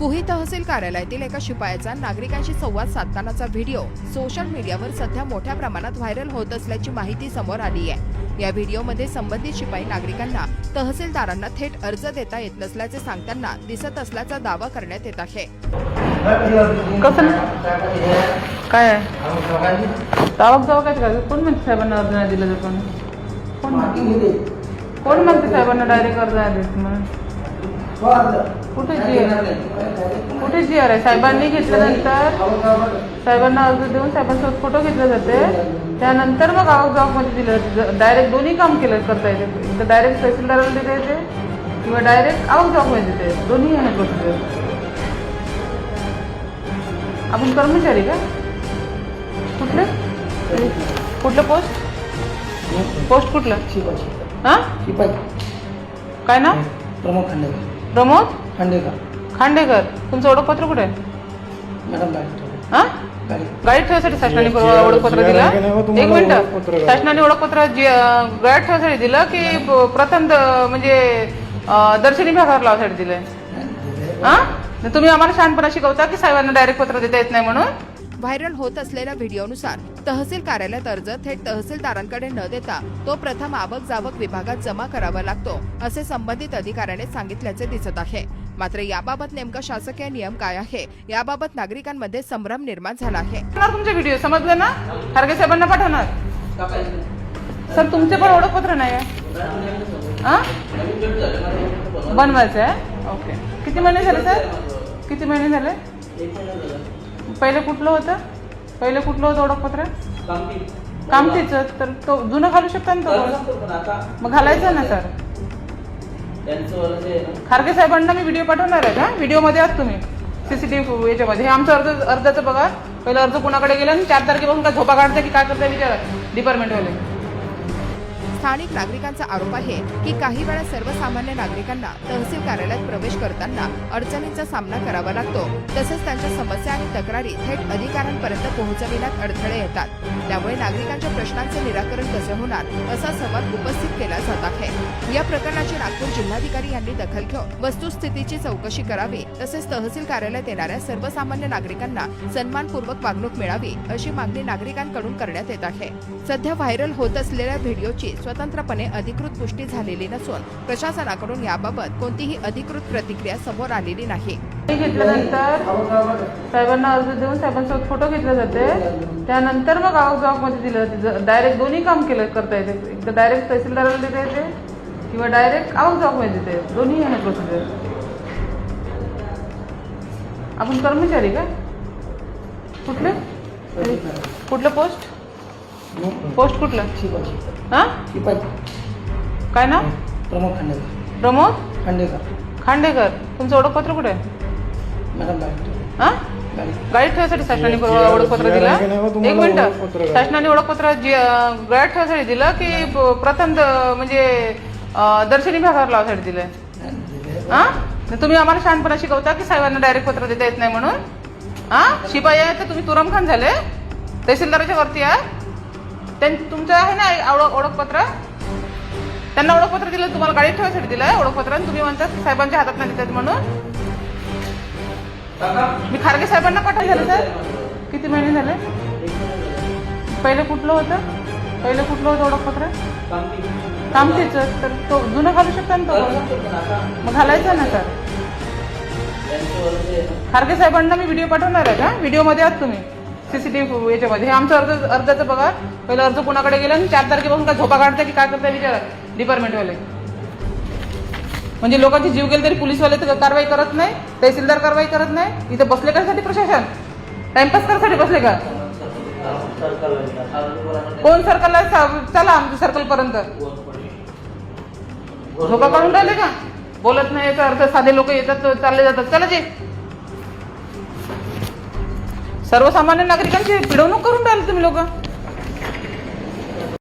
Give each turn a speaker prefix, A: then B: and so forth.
A: कुही तहसील कार्यालयातील एका शिपायाचा नागरिकांशी संवाद साधतानाचा व्हिडिओ सोशल मीडियावर सध्या मोठ्या प्रमाणात व्हायरल होत असल्याची माहिती समोर आली आहे। या व्हिडिओमध्ये संबंधित शिपाई नागरिकांना तहसीलदारांना थेट अर्ज देता येत नसल्याचे सांगताना दिसत असल्याचा दावा करण्यात येत आहे।
B: कसं काय आहे तावक जाऊ काय करायचं? कोण म्हणते साहेबांना अर्ज नाही दिला जातो? कोण म्हणते साहेबांना डायरेक्ट अर्ज नाही देत म्हणून? कुठे जी आर आहे? साहेबांनी घेतल्यानंतर साहेबांना अर्ज देऊन साहेबांसोबत फोटो घेतले जाते, त्यानंतर मग आवक जॉब मध्ये दिलं। डायरेक्ट दोन्ही काम केलं करता येते, डायरेक्ट तहसीलदाराला देता येते किंवा डायरेक्ट आवक जॉब मध्ये देते, दोन्ही आहे प्रोसिजर। आपण कर्मचारी का? कुठलं पोस्ट कुठलं? हा काय ना? प्रमोद खांडेकर। तुमचं ओळखपत्र कुठे आहे? गाडी ठेवायसाठी शासनाने ओळखपत्र दिलं? एक मिनिट, शासनाने ओळखपत्र गाडी ठेवायसाठी दिलं की प्रथम म्हणजे दर्शनी विभागावर लावायसाठी दिलंय? हा, तुम्ही आम्हाला शहाणपणा शिकवता की साहेबांना डायरेक्ट पत्र देता येत नाही म्हणून?
A: व्हायरल होत असलेल्या व्हिडिओनुसार तहसील कार्यालयात अर्ज थेट तहसीलदारांकडे न देता तो प्रथम आवक जावक विभागात जमा करावा लागतो असे संबंधित अधिकाऱ्याने सांगितल्याचे दिसत आहे। मात्र याबाबत नेमका शासकीय नियम काय आहे याबाबत नागरिकांमध्ये संभ्रम निर्माण झाला आहे।
B: तुमचे व्हिडिओ समजले ना? खारगे साहेबांना पाठवणार सर? तुमचे पण ओळखपत्र नाही आहे? बनवायचं आहे? ओके। किती महिने झाले सर? किती महिने झाले? पहिले कुठलं होतं ओळखपत्र? कामतीचं? तर तो जुनं घालू शकता ना तो? मग घालायचं ना सर? खारगे साहेबांना मी व्हिडिओ पाठवणार आहे का? व्हिडिओ मध्ये आहात तुम्ही सीसीटीव्ही याच्यामध्ये? हे आमचं अर्जाचं बघा। पहिलं अर्ज कुणाकडे गेला आणि 4 तारखेपासून काय झोपा काढता की काय करता विचारा डिपार्टमेंटवाले।
A: स्थानिक नागरिकांचा आरोप आहे की काही वेळा सर्वसामान्य नागरिकांना तहसील कार्यालयात प्रवेश करताना अडचणींचा सामना करावा लागतो, तसेच त्यांच्या समस्या आणि तक्रारी थेट अधिकाऱ्यांपर्यंत पोहोचविण्यात अडथळे येतात। त्यामुळे नागरिकांच्या प्रश्नांचे निराकरण कसे होणार असा सवाल उपस्थित केला जात आहे। या प्रकरणाची नागपूर जिल्हाधिकारी यांनी दखल घेऊन वस्तुस्थितीची चौकशी करावी, तसेच तहसील कार्यालयात येणाऱ्या सर्वसामान्य नागरिकांना सन्मानपूर्वक वागणूक मिळावी अशी मागणी नागरिकांकडून करण्यात येत आहे। सध्या व्हायरल होत असलेल्या व्हिडिओची स्वतंत्रपणे अधिकृत पुष्टी झालेली नसून प्रशासनाकडून याबाबत कोणतीही अधिकृत प्रतिक्रिया समोर आलेली नाही।
B: घेतल्यानंतर साहेबांना अर्ज देऊन साहेबांसोबत फोटो घेतले जाते, त्यानंतर मग आवक जॉब मध्ये दिलं। डायरेक्ट दोन्ही काम केलं करता येते, एकदा डायरेक्ट तहसीलदाराला देता येते किंवा डायरेक्ट आवक जॉब मध्ये देते, दोन्ही आहे प्रोसिजर। आपण कर्मचारी का? कुठलं पोस्ट कुठलं? हा काय ना? प्रमोद खांडेकर। तुमचं ओळखपत्र कुठे आहे? गाडी ठेवायसाठी शासनाने ओळखपत्र दिलं? एक मिनिट, शासनाने ओळखपत्र गाडी ठेवायसाठी दिलं की प्रथम म्हणजे दर्शनी विभागावर लावायसाठी दिलंय? हा, तुम्ही आम्हाला शहाणपणा शिकवता की साहेबांना डायरेक्ट पत्र देता येत नाही म्हणून? हा, शिपाई आहे तर तुम्ही तुरमखान झाले? तहसीलदाराच्या वरती आहे? तुमचं आहे ना ओळखपत्र? त्यांना ओळखपत्र दिलं, तुम्हाला गाडी ठेवायसाठी दिलंय ओळखपत्र, तुम्ही म्हणता साहेबांच्या हातात नाही देतात म्हणून? मी खारगे साहेबांना पाठवलं झालं सर? किती महिने झाले? पहिले कुठलं होतं ओळखपत्र? कामतीचं? तर तो जुनं घालू शकता ना तो? मग घालायचं ना सर? खारगे साहेबांना मी व्हिडिओ पाठवणार आहे का? व्हिडिओ मध्ये आहात तुम्ही सीसीटीव्ही याच्यामध्ये? हे आमचं अर्जाचं बघा। पहिलं अर्ज कुणाकडे गेला आणि 4 तारखेपासून काय झोपा काढता की काय करता विचारा डिपार्टमेंटवाले। म्हणजे लोकांचे जीव गेले तरी पोलीसवाले तर कारवाई करत नाही, तहसीलदार कारवाई करत नाही। इथे बसले कशासाठी प्रशासन? टाइमपास करण्यासाठी बसले का? कोण सर्कलला? चला आमच्या सर्कल पर्यंत। झोपा काढून राहिले का? बोलत नाही याचा अर्थ साधे लोक येतात चालले जातात। चला जे सर्वसामान्य नागरिकांची पिडवणूक करून राहिले तुम्ही लोक।